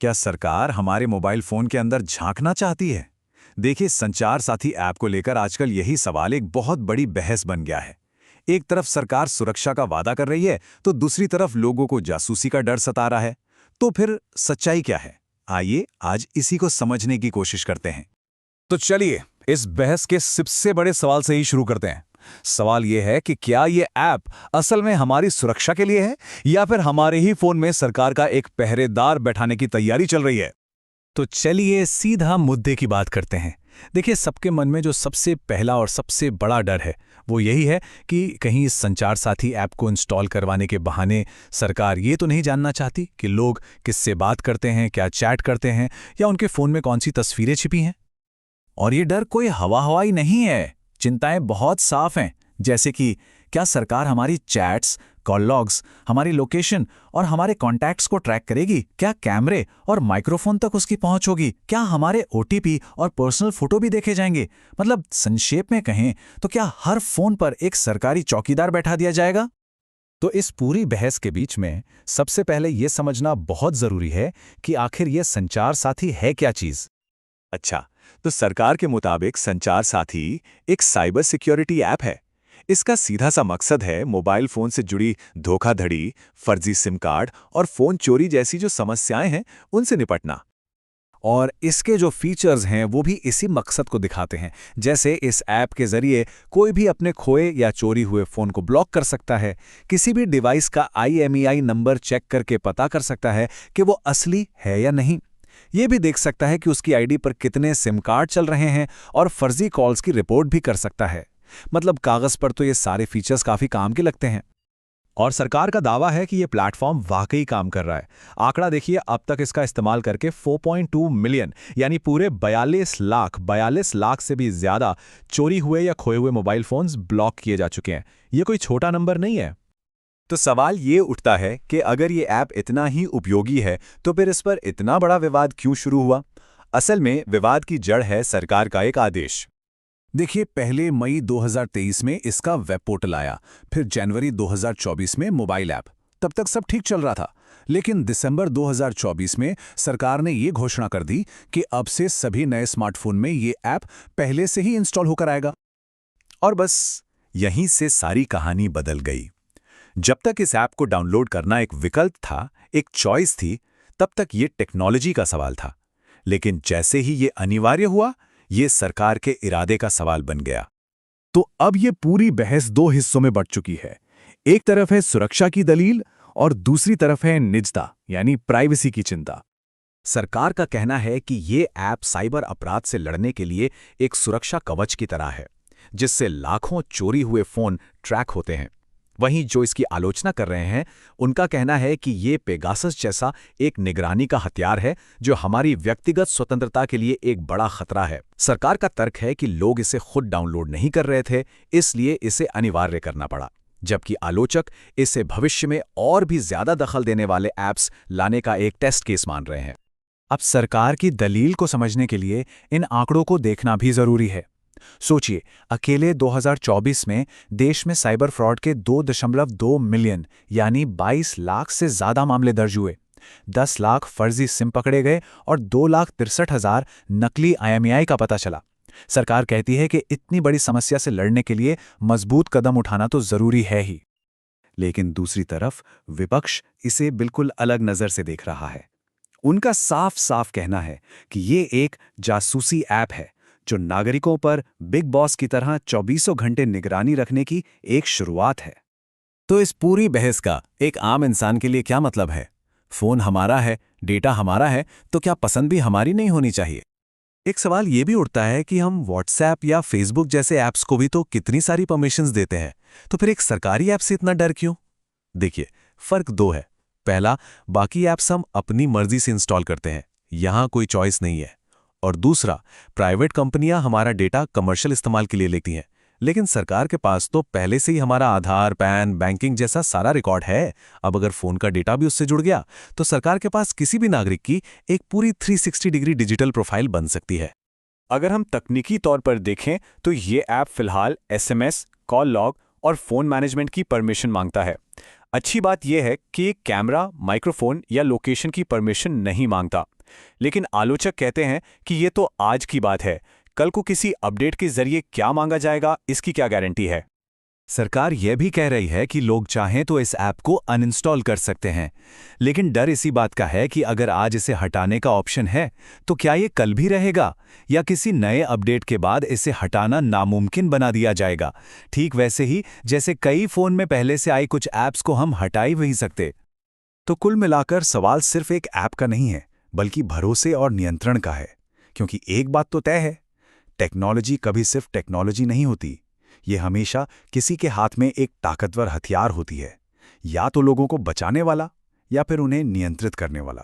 क्या सरकार हमारे मोबाइल फोन के अंदर झांकना चाहती है? देखिए, संचार साथी ऐप को लेकर आजकल यही सवाल एक बहुत बड़ी बहस बन गया है। एक तरफ सरकार सुरक्षा का वादा कर रही है, तो दूसरी तरफ लोगों को जासूसी का डर सता रहा है। तो फिर सच्चाई क्या है? आइए आज इसी को समझने की कोशिश करते हैं। तो चलिए इस बहस के सबसे बड़े सवाल से ही शुरू करते हैं। सवाल यह है कि क्या ये ऐप असल में हमारी सुरक्षा के लिए है या फिर हमारे ही फोन में सरकार का एक पहरेदार बैठाने की तैयारी चल रही है। तो चलिए सीधा मुद्दे की बात करते हैं। देखिए, सबके मन में जो सबसे पहला और सबसे बड़ा डर है वो यही है कि कहीं इस संचार साथी ऐप को इंस्टॉल करवाने के बहाने सरकार ये तो नहीं जानना चाहती कि लोग किससे बात करते हैं, क्या चैट करते हैं या उनके फ़ोन में कौन सी तस्वीरें छिपी हैं। और ये डर कोई हवा हवाई नहीं है। चिंताएं बहुत साफ हैं, जैसे कि क्या सरकार हमारी चैट्स, कॉल लॉग्स, हमारी लोकेशन और हमारे कॉन्टैक्ट्स को ट्रैक करेगी? क्या कैमरे और माइक्रोफोन तक उसकी पहुंच होगी? क्या हमारे ओटीपी और पर्सनल फोटो भी देखे जाएंगे? मतलब संक्षेप में कहें तो क्या हर फोन पर एक सरकारी चौकीदार बैठा दिया जाएगा? तो इस पूरी बहस के बीच में सबसे पहले यह समझना बहुत जरूरी है कि आखिर यह संचार साथी है क्या चीज। अच्छा, तो सरकार के मुताबिक संचार साथी एक साइबर सिक्योरिटी ऐप है। इसका सीधा सा मकसद है मोबाइल फोन से जुड़ी धोखाधड़ी, फर्जी सिम कार्ड और फोन चोरी जैसी जो समस्याएं हैं उनसे निपटना। और इसके जो फीचर्स हैं वो भी इसी मकसद को दिखाते हैं। जैसे इस ऐप के जरिए कोई भी अपने खोए या चोरी हुए फ़ोन को ब्लॉक कर सकता है, किसी भी डिवाइस का IMEI नंबर चेक करके पता कर सकता है कि वो असली है या नहीं। ये भी देख सकता है कि उसकी आईडी पर कितने सिम कार्ड चल रहे हैं और फर्जी कॉल्स की रिपोर्ट भी कर सकता है। मतलब कागज़ पर तो ये सारे फीचर्स काफ़ी काम के लगते हैं। और सरकार का दावा है कि ये प्लेटफॉर्म वाकई काम कर रहा है। आंकड़ा देखिए, अब तक इसका इस्तेमाल करके 4.2 मिलियन यानी पूरे 42 लाख से भी ज़्यादा चोरी हुए या खोए हुए मोबाइल फ़ोन्स ब्लॉक किए जा चुके हैं। ये कोई छोटा नंबर नहीं है। तो सवाल ये उठता है कि अगर ये ऐप इतना ही उपयोगी है तो फिर इस पर इतना बड़ा विवाद क्यों शुरू हुआ? असल में विवाद की जड़ है सरकार का एक आदेश। देखिए, पहले मई 2023 में इसका वेब पोर्टल आया, फिर जनवरी 2024 में मोबाइल ऐप। तब तक सब ठीक चल रहा था, लेकिन दिसंबर 2024 में सरकार ने ये घोषणा कर दी कि अब से सभी नए स्मार्टफोन में ये ऐप पहले से ही इंस्टॉल होकर आएगा। और बस यहीं से सारी कहानी बदल गई। जब तक इस ऐप को डाउनलोड करना एक विकल्प था, एक चॉइस थी, तब तक ये टेक्नोलॉजी का सवाल था। लेकिन जैसे ही ये अनिवार्य हुआ, ये सरकार के इरादे का सवाल बन गया। तो अब ये पूरी बहस दो हिस्सों में बंट चुकी है। एक तरफ है सुरक्षा की दलील और दूसरी तरफ है निजता यानी प्राइवेसी की चिंता। सरकार का कहना है कि ये ऐप साइबर अपराध से लड़ने के लिए एक सुरक्षा कवच की तरह है, जिससे लाखों चोरी हुए फोन ट्रैक होते हैं। वहीं जो इसकी आलोचना कर रहे हैं, उनका कहना है कि ये पेगासस जैसा एक निगरानी का हथियार है जो हमारी व्यक्तिगत स्वतंत्रता के लिए एक बड़ा खतरा है। सरकार का तर्क है कि लोग इसे खुद डाउनलोड नहीं कर रहे थे, इसलिए इसे अनिवार्य करना पड़ा, जबकि आलोचक इसे भविष्य में और भी ज्यादा दखल देने वाले ऐप्स लाने का एक टेस्ट केस मान रहे हैं। अब सरकार की दलील को समझने के लिए इन आंकड़ों को देखना भी जरूरी है। सोचिए, अकेले 2024 में देश में साइबर फ्रॉड के 2.2 मिलियन यानी 22 लाख से ज्यादा मामले दर्ज हुए। 10 लाख फर्जी सिम पकड़े गए और 2,63,000 नकली IMEI का पता चला। सरकार कहती है कि इतनी बड़ी समस्या से लड़ने के लिए मजबूत कदम उठाना तो जरूरी है ही। लेकिन दूसरी तरफ विपक्ष इसे बिल्कुल अलग नजर से देख रहा है। उनका साफ साफ कहना है कि ये एक जासूसी ऐप है जो नागरिकों पर बिग बॉस की तरह 24 घंटे निगरानी रखने की एक शुरुआत है। तो इस पूरी बहस का एक आम इंसान के लिए क्या मतलब है? फोन हमारा है, डेटा हमारा है, तो क्या पसंद भी हमारी नहीं होनी चाहिए? एक सवाल ये भी उठता है कि हम व्हाट्सएप या फेसबुक जैसे ऐप्स को भी तो कितनी सारी परमिशंस देते हैं, तो फिर एक सरकारी ऐप से इतना डर क्यों? देखिए, फर्क दो है। पहला, बाकी ऐप्स हम अपनी मर्जी से इंस्टॉल करते हैं, यहां कोई चॉइस नहीं है। और दूसरा, प्राइवेट कंपनियां हमारा डेटा कमर्शियल इस्तेमाल के लिए लेती हैं, लेकिन सरकार के पास तो पहले से ही हमारा आधार, पैन, बैंकिंग जैसा सारा रिकॉर्ड है। अब अगर फोन का डेटा भी उससे जुड़ गया तो सरकार के पास किसी भी नागरिक की एक पूरी 360 डिग्री डिजिटल प्रोफाइल बन सकती है। अगर हम तकनीकी तौर पर देखें तो ये ऐप फिलहाल SMS, कॉल लॉग और फोन मैनेजमेंट की परमिशन मांगता है। अच्छी बात यह है कि ये कैमरा, माइक्रोफोन या लोकेशन की परमिशन नहीं मांगता। लेकिन आलोचक कहते हैं कि ये तो आज की बात है, कल को किसी अपडेट के जरिए क्या मांगा जाएगा, इसकी क्या गारंटी है। सरकार यह भी कह रही है कि लोग चाहें तो इस ऐप को अनइंस्टॉल कर सकते हैं, लेकिन डर इसी बात का है कि अगर आज इसे हटाने का ऑप्शन है तो क्या ये कल भी रहेगा या किसी नए अपडेट के बाद इसे हटाना नामुमकिन बना दिया जाएगा, ठीक वैसे ही जैसे कई फ़ोन में पहले से आई कुछ ऐप्स को हम हटा ही नहीं सकते। तो कुल मिलाकर सवाल सिर्फ एक ऐप का नहीं है, बल्कि भरोसे और नियंत्रण का है। क्योंकि एक बात तो तय है, टेक्नोलॉजी कभी सिर्फ टेक्नोलॉजी नहीं होती, ये हमेशा किसी के हाथ में एक ताकतवर हथियार होती है, या तो लोगों को बचाने वाला या फिर उन्हें नियंत्रित करने वाला।